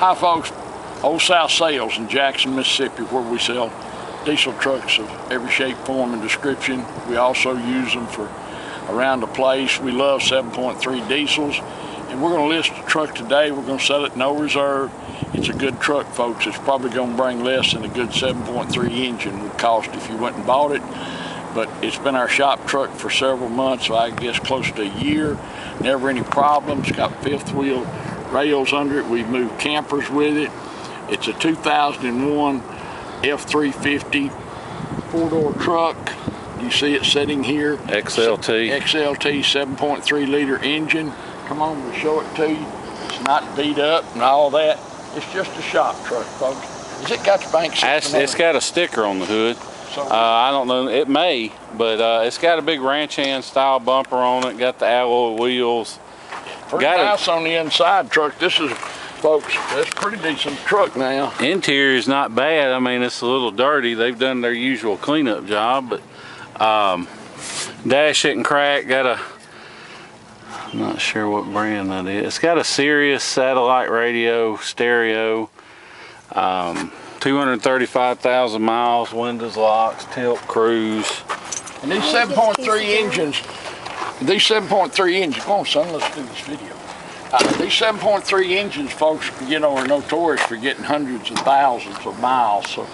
Hi folks, Old South Sales in Jackson, Mississippi, where we sell diesel trucks of every shape, form, and description. We also use them for around the place. We love 7.3 diesels, and we're going to list the truck today. We're going to sell it no reserve. It's a good truck, folks. It's probably going to bring less than a good 7.3 engine would cost if you went and bought it. But it's been our shop truck for several months, so I guess close to a year. Never any problems. Got fifth wheel rails under it. We've moved campers with it. It's a 2001 F350 four-door truck. You see it sitting here. XLT. XLT 7.3 liter engine. Come on, we'll show it to you. It's not beat up and all that. It's just a shop truck, folks. Has it got the bank system? It's got a sticker on the hood. So I don't know, it may, but it's got a big ranch hand style bumper on it. Got the alloy wheels. Pretty nice on the inside truck. This is, folks, that's a pretty decent truck now. Interior is not bad. I mean, it's a little dirty. They've done their usual cleanup job, but dash isn't cracked. Got a, I'm not sure what brand that is. It's got a Sirius satellite radio, stereo, 235,000 miles, windows, locks, tilt, cruise. And these 7.3 engines, come on son, let's do this video. These 7.3 engines, folks, you know, are notorious for getting hundreds of thousands of miles. So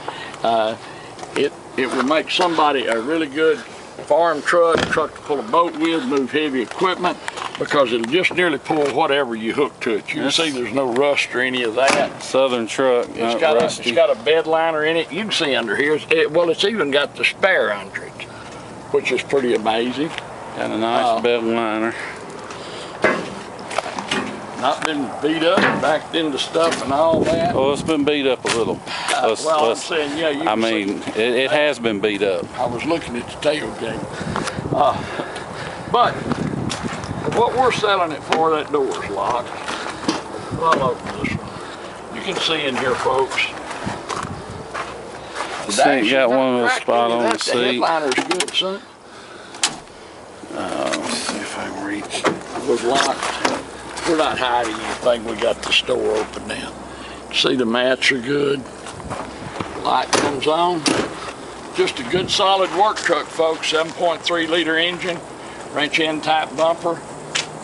it will make somebody a really good farm truck to pull a boat with, move heavy equipment, because it'll just nearly pull whatever you hook to it. You can see there's no rust or any of that. Southern truck, it's got a bed liner in it. You can see under here, well, it's even got the spare under it, which is pretty amazing. Got a nice bed liner. Not been beat up and backed into stuff and all that. Well, it's been beat up a little. I'm saying, yeah, you I mean, it has been beat up. I was looking at the tailgate. But what we're selling it for, that door's locked. Well, I'll open this one. You can see in here, folks. You got one little spot on the seat. The headliner's good, son. Let's see if I can reach. It was locked. We're not hiding anything. We got the store open now. See, the mats are good. Light comes on. Just a good solid work truck, folks. 7.3 liter engine, wrench end type bumper,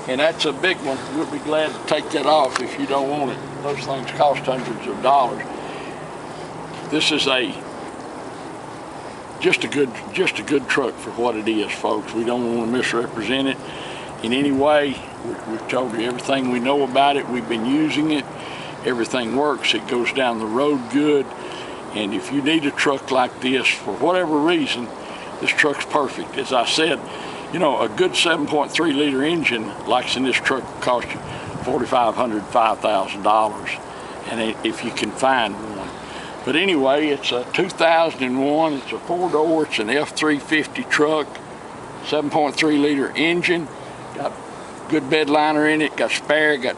and that's a big one. We'll be glad to take that off if you don't want it. Those things cost hundreds of dollars. This is just a good truck for what it is, folks. We don't want to misrepresent it in any way. We've told you everything we know about it. We've been using it. Everything works. It goes down the road good. And if you need a truck like this for whatever reason, this truck's perfect. As I said, you know, a good 7.3 liter engine like in this truck will cost you $4,500, $5,000, and if you can find one. But anyway, it's a 2001. It's a four-door. It's an F350 truck, 7.3 liter engine. Got good bed liner in it. Got spare. Got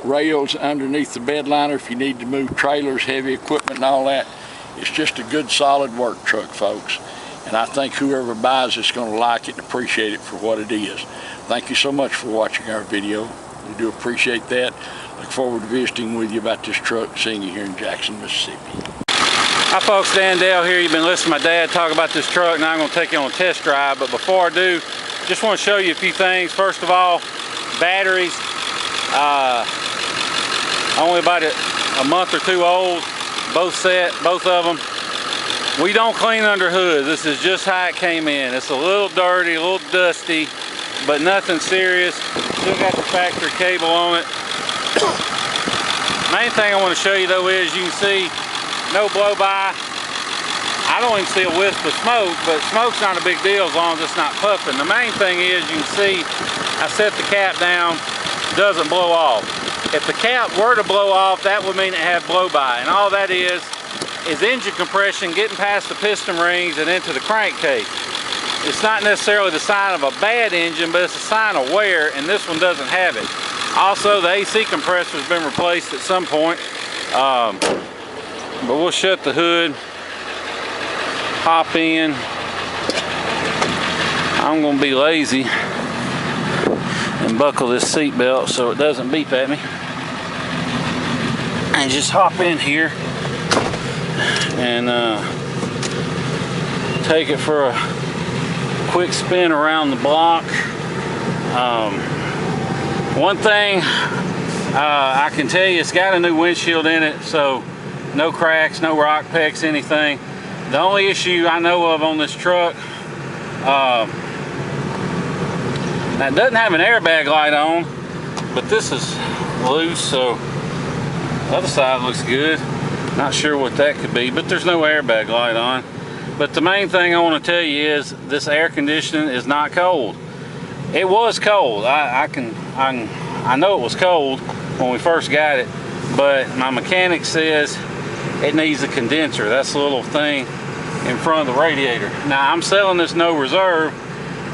rails underneath the bed liner if you need to move trailers, heavy equipment, and all that. It's just a good, solid work truck, folks. And I think whoever buys it's going to like it and appreciate it for what it is. Thank you so much for watching our video. We do appreciate that. Look forward to visiting with you about this truck, seeing you here in Jackson, Mississippi. Hi folks, Dan Dale here. You've been listening to my dad talk about this truck. Now I'm going to take you on a test drive. But before I do, just want to show you a few things. First of all, batteries. Only about a month or two old. Both set, both of them. We don't clean under hood. This is just how it came in. It's a little dirty, a little dusty, but nothing serious. Still got the factory cable on it. Main thing I want to show you though is you can see no blow by. I don't even see a wisp of smoke, but smoke's not a big deal as long as it's not puffing. The main thing is you can see I set the cap down, doesn't blow off. If the cap were to blow off, that would mean it had blow by, and all that is engine compression getting past the piston rings and into the crankcase. It's not necessarily the sign of a bad engine, but it's a sign of wear, and this one doesn't have it. Also, the AC compressor's been replaced at some point, but we'll shut the hood, hop in. I'm gonna be lazy and buckle this seat belt so it doesn't beep at me. and just hop in here and take it for a quick spin around the block. One thing I can tell you, it's got a new windshield in it, so no cracks, no rock pecks, anything. The only issue I know of on this truck, now it doesn't have an airbag light on, but this is loose, so the other side looks good. Not sure what that could be, but there's no airbag light on. But the main thing I want to tell you is this air conditioning is not cold. It was cold. I know it was cold when we first got it, but my mechanic says it needs a condenser. That's the little thing in front of the radiator. Now I'm selling this no reserve,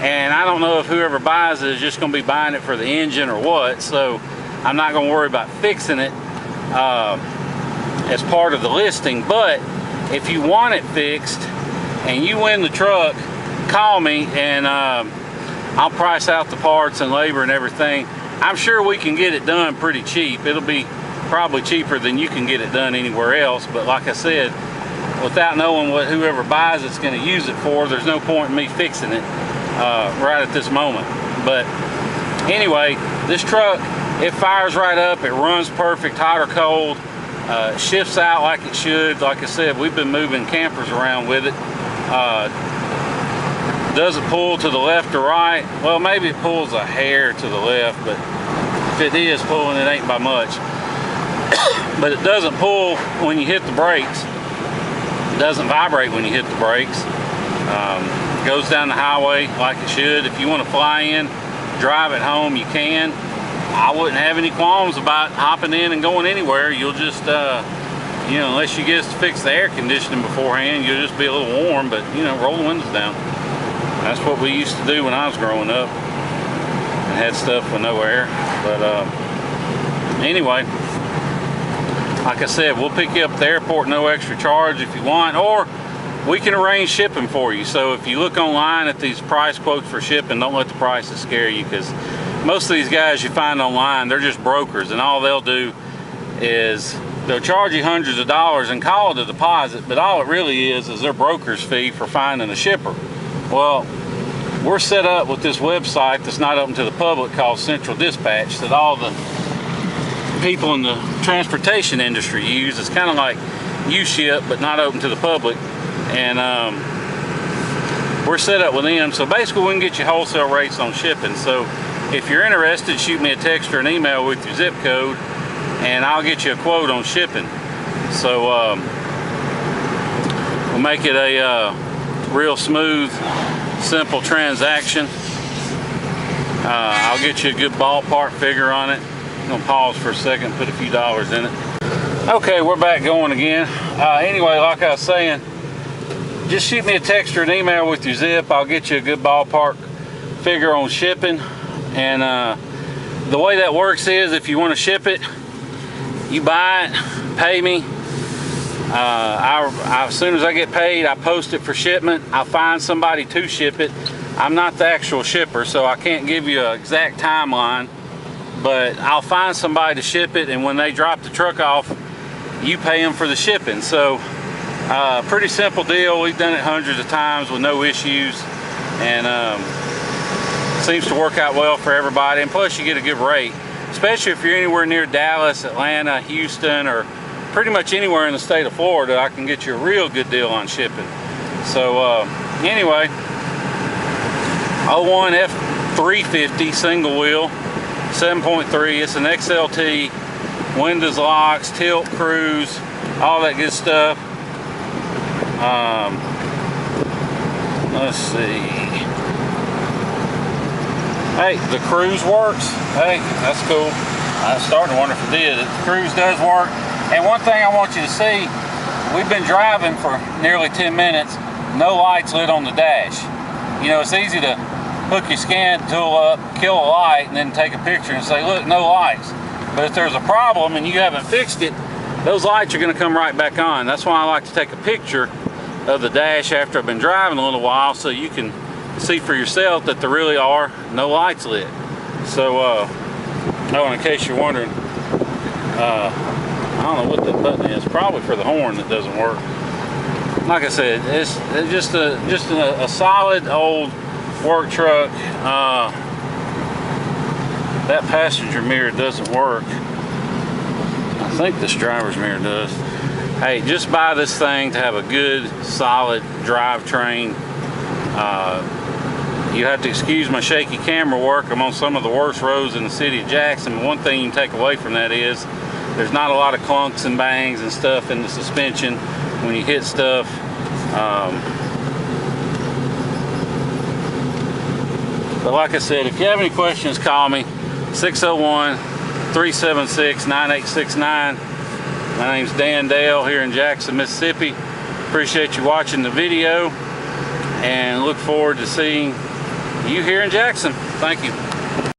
and I don't know if whoever buys it is just going to be buying it for the engine or what, so I'm not going to worry about fixing it as part of the listing. But if you want it fixed and you win the truck, call me and I'll price out the parts and labor and everything. I'm sure we can get it done pretty cheap. It'll be probably cheaper than you can get it done anywhere else, but like I said, without knowing what whoever buys it's going to use it for, there's no point in me fixing it right at this moment. But anyway, this truck, it fires right up, it runs perfect, hot or cold, shifts out like it should. Like I said, we've been moving campers around with it. Doesn't pull to the left or right. Well, maybe it pulls a hair to the left, but if it is pulling, it ain't by much. But it doesn't pull when you hit the brakes. It doesn't vibrate when you hit the brakes. Goes down the highway like it should. If you want to fly in, drive it home, you can. I wouldn't have any qualms about hopping in and going anywhere. You'll just, you know, unless you get us to fix the air conditioning beforehand, you'll just be a little warm, but, you know, roll the windows down. That's what we used to do when I was growing up and had stuff with no air. But anyway, like I said, we'll pick you up at the airport, no extra charge if you want, or we can arrange shipping for you. So if you look online at these price quotes for shipping, don't let the prices scare you, because most of these guys you find online, they're just brokers, and all they'll do is they'll charge you hundreds of dollars and call it a deposit, but all it really is their broker's fee for finding a shipper. Well, we're set up with this website that's not open to the public called Central Dispatch that all the people in the transportation industry use. It's kind of like U-Ship, but not open to the public. And we're set up with them. So basically we can get you wholesale rates on shipping. So if you're interested, shoot me a text or an email with your zip code and I'll get you a quote on shipping. So we'll make it a real smooth, simple transaction. I'll get you a good ballpark figure on it. I'm gonna pause for a second, put a few dollars in it. Okay, we're back going again. Anyway, like I was saying, just shoot me a text or an email with your zip. I'll get you a good ballpark figure on shipping. And the way that works is, if you want to ship it, you buy it, pay me. As soon as I get paid, I post it for shipment. I'll find somebody to ship it. I'm not the actual shipper, so I can't give you an exact timeline, but I'll find somebody to ship it, and when they drop the truck off, you pay them for the shipping. So pretty simple deal. We've done it hundreds of times with no issues, and seems to work out well for everybody. And plus you get a good rate, especially if you're anywhere near Dallas, Atlanta, Houston, or pretty much anywhere in the state of Florida. I can get you a real good deal on shipping. So anyway, 01 F350 single wheel, 7.3. It's an XLT, windows, locks, tilt, cruise, all that good stuff. Let's see. Hey, the cruise works. Hey, that's cool. I was starting to wonder if it did. The cruise does work. And one thing I want you to see, we've been driving for nearly 10 minutes, no lights lit on the dash. You know, it's easy to hook your scan tool up, kill a light, and then take a picture and say, look, no lights. But if there's a problem and you haven't fixed it, those lights are going to come right back on. That's why I like to take a picture of the dash after I've been driving a little while, so you can see for yourself that there really are no lights lit. So, in case you're wondering, I don't know what that button is. Probably for the horn that doesn't work. Like I said, it's just a solid old work truck. That passenger mirror doesn't work. I think this driver's mirror does. Hey, just buy this thing to have a good, solid drivetrain. You have to excuse my shaky camera work. I'm on some of the worst roads in the city of Jackson. One thing you can take away from that is there's not a lot of clunks and bangs and stuff in the suspension when you hit stuff. But like I said, if you have any questions, call me. 601-376-9869. My name's Dan Dale here in Jackson, Mississippi. Appreciate you watching the video and look forward to seeing you here in Jackson. Thank you.